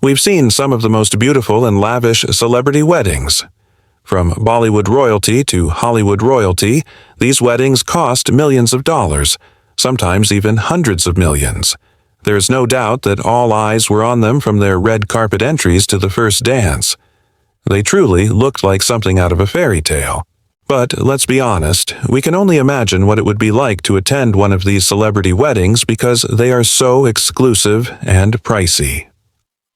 We've seen some of the most beautiful and lavish celebrity weddings. From Bollywood royalty to Hollywood royalty, these weddings cost millions of dollars, sometimes even hundreds of millions. There's no doubt that all eyes were on them from their red carpet entries to the first dance. They truly looked like something out of a fairy tale. But let's be honest, we can only imagine what it would be like to attend one of these celebrity weddings because they are so exclusive and pricey.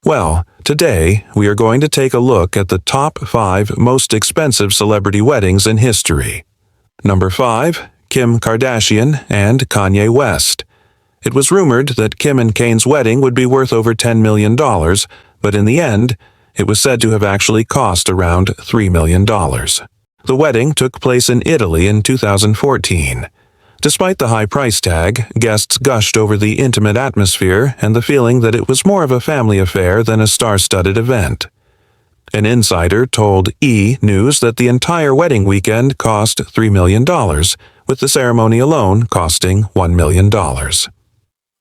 Well, today we are going to take a look at the top 5 most expensive celebrity weddings in history. Number 5, Kim Kardashian and Kanye West. It was rumored that Kim and Kane's wedding would be worth over $10 million, but in the end, it was said to have actually cost around $3 million. The wedding took place in Italy in 2014. Despite the high price tag, guests gushed over the intimate atmosphere and the feeling that it was more of a family affair than a star-studded event. An insider told E! News that the entire wedding weekend cost $3 million, with the ceremony alone costing $1 million.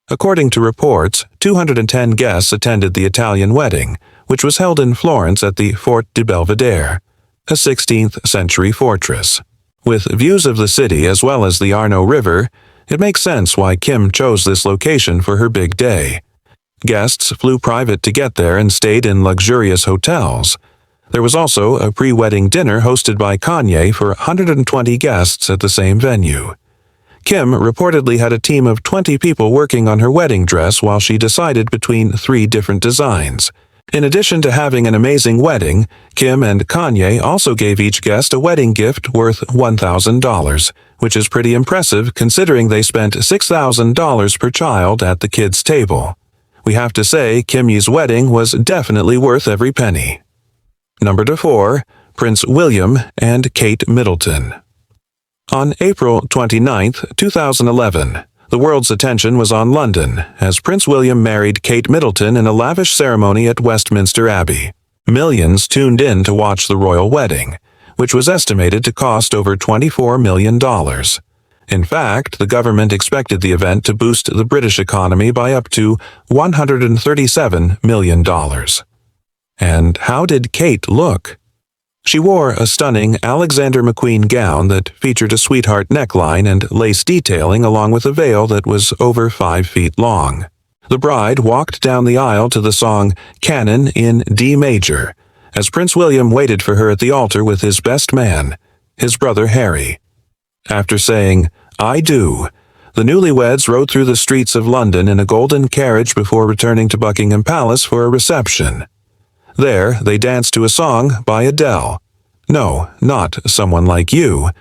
According to reports, 210 guests attended the Italian wedding, which was held in Florence at the Fort di Belvedere, a 16th-century fortress. With views of the city as well as the Arno River, it makes sense why Kim chose this location for her big day. Guests flew private to get there and stayed in luxurious hotels. There was also a pre-wedding dinner hosted by Kanye for 120 guests at the same venue. Kim reportedly had a team of 20 people working on her wedding dress while she decided between 3 different designs. In addition to having an amazing wedding, Kim and Kanye also gave each guest a wedding gift worth $1,000, which is pretty impressive considering they spent $6,000 per child at the kids' table. We have to say Kim's wedding was definitely worth every penny. Number 4, Prince William and Kate Middleton. On April 29, 2011, the world's attention was on London as Prince William married Kate Middleton in a lavish ceremony at Westminster Abbey. Millions tuned in to watch the royal wedding, which was estimated to cost over $24 million. In fact, the government expected the event to boost the British economy by up to $137 million. And how did Kate look? She wore a stunning Alexander McQueen gown that featured a sweetheart neckline and lace detailing along with a veil that was over 5 feet long. The bride walked down the aisle to the song Canon in D major, as Prince William waited for her at the altar with his best man, his brother Harry. After saying, "I do," the newlyweds rode through the streets of London in a golden carriage before returning to Buckingham Palace for a reception. There, they danced to a song by Adele. No, not Someone Like You.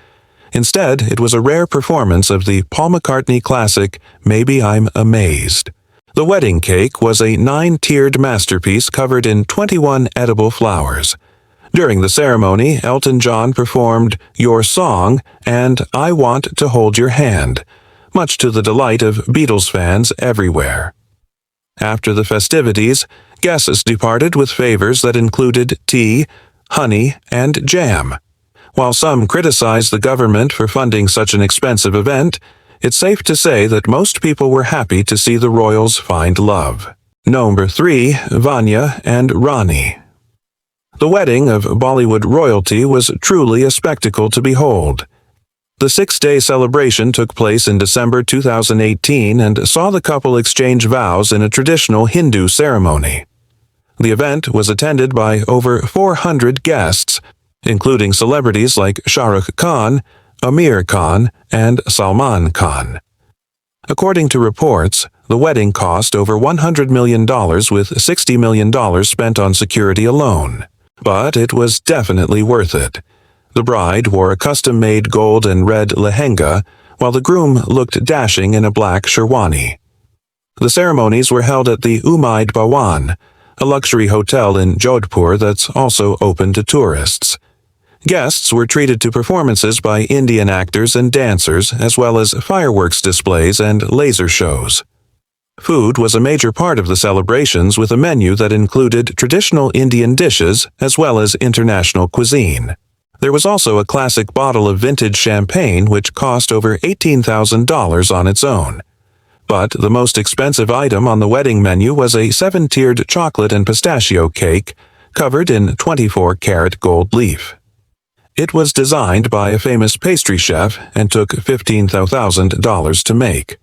Instead, it was a rare performance of the Paul McCartney classic Maybe I'm Amazed. The wedding cake was a 9-tiered masterpiece covered in 21 edible flowers. During the ceremony, Elton John performed Your Song and I Want to Hold Your Hand, much to the delight of Beatles fans everywhere. After the festivities, guests departed with favors that included tea, honey, and jam. While some criticized the government for funding such an expensive event, it's safe to say that most people were happy to see the royals find love. Number 3, Vanya and Rani. The wedding of Bollywood royalty was truly a spectacle to behold. The 6-day celebration took place in December 2018 and saw the couple exchange vows in a traditional Hindu ceremony. The event was attended by over 400 guests, including celebrities like Shah Rukh Khan, Amir Khan, and Salman Khan. According to reports, the wedding cost over $100 million with $60 million spent on security alone. But it was definitely worth it. The bride wore a custom-made gold and red lehenga, while the groom looked dashing in a black sherwani. The ceremonies were held at the Umaid Bhawan, a luxury hotel in Jodhpur that's also open to tourists. Guests were treated to performances by Indian actors and dancers, as well as fireworks displays and laser shows. Food was a major part of the celebrations, with a menu that included traditional Indian dishes as well as international cuisine. There was also a classic bottle of vintage champagne which cost over $18,000 on its own. But the most expensive item on the wedding menu was a 7-tiered chocolate and pistachio cake covered in 24-karat gold leaf. It was designed by a famous pastry chef and took $15,000 to make.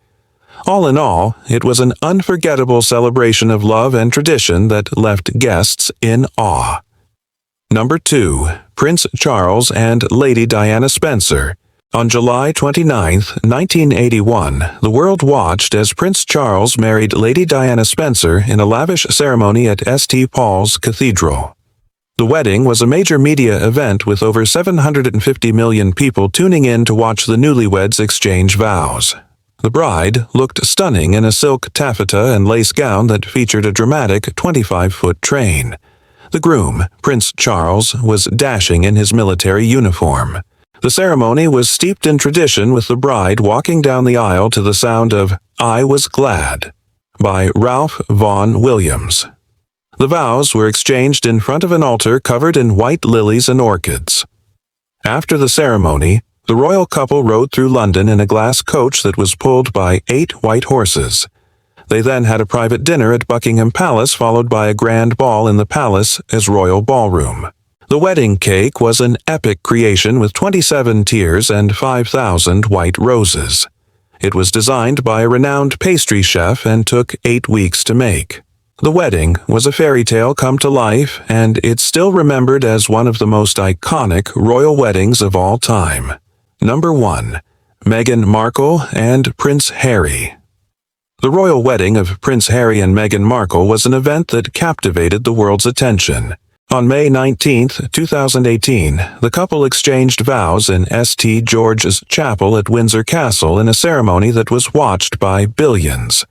All in all, it was an unforgettable celebration of love and tradition that left guests in awe. Number 2. Prince Charles and Lady Diana Spencer. On July 29, 1981, the world watched as Prince Charles married Lady Diana Spencer in a lavish ceremony at St. Paul's Cathedral. The wedding was a major media event with over 750 million people tuning in to watch the newlyweds exchange vows. The bride looked stunning in a silk taffeta and lace gown that featured a dramatic 25-foot train. The groom, Prince Charles, was dashing in his military uniform. The ceremony was steeped in tradition, with the bride walking down the aisle to the sound of "I Was Glad" by Ralph Vaughan Williams. The vows were exchanged in front of an altar covered in white lilies and orchids. After the ceremony, the royal couple rode through London in a glass coach that was pulled by 8 white horses. They then had a private dinner at Buckingham Palace, followed by a grand ball in the palace as royal ballroom. The wedding cake was an epic creation with 27 tiers and 5,000 white roses. It was designed by a renowned pastry chef and took 8 weeks to make. The wedding was a fairy tale come to life, and it's still remembered as one of the most iconic royal weddings of all time. Number 1. Meghan Markle and Prince Harry. The royal wedding of Prince Harry and Meghan Markle was an event that captivated the world's attention. On May 19, 2018, the couple exchanged vows in St. George's Chapel at Windsor Castle in a ceremony that was watched by billions.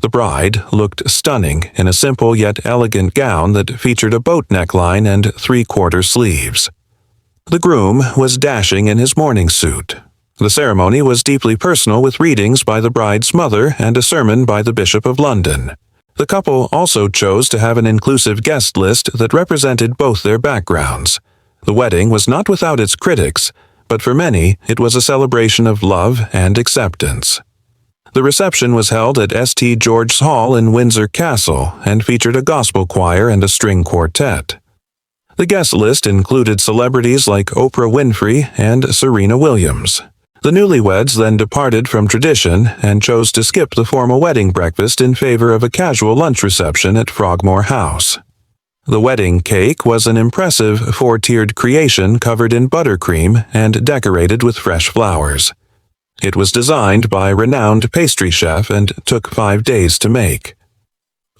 The bride looked stunning in a simple yet elegant gown that featured a boat neckline and 3/4 sleeves. The groom was dashing in his morning suit. The ceremony was deeply personal, with readings by the bride's mother and a sermon by the Bishop of London. The couple also chose to have an inclusive guest list that represented both their backgrounds. The wedding was not without its critics, but for many it was a celebration of love and acceptance. The reception was held at St. George's Hall in Windsor Castle and featured a gospel choir and a string quartet. The guest list included celebrities like Oprah Winfrey and Serena Williams. The newlyweds then departed from tradition and chose to skip the formal wedding breakfast in favor of a casual lunch reception at Frogmore House. The wedding cake was an impressive 4-tiered creation covered in buttercream and decorated with fresh flowers. It was designed by a renowned pastry chef and took 5 days to make.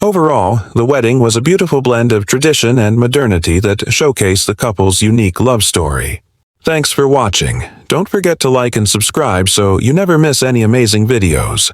Overall, the wedding was a beautiful blend of tradition and modernity that showcased the couple's unique love story. Thanks for watching. Don't forget to like and subscribe so you never miss any amazing videos.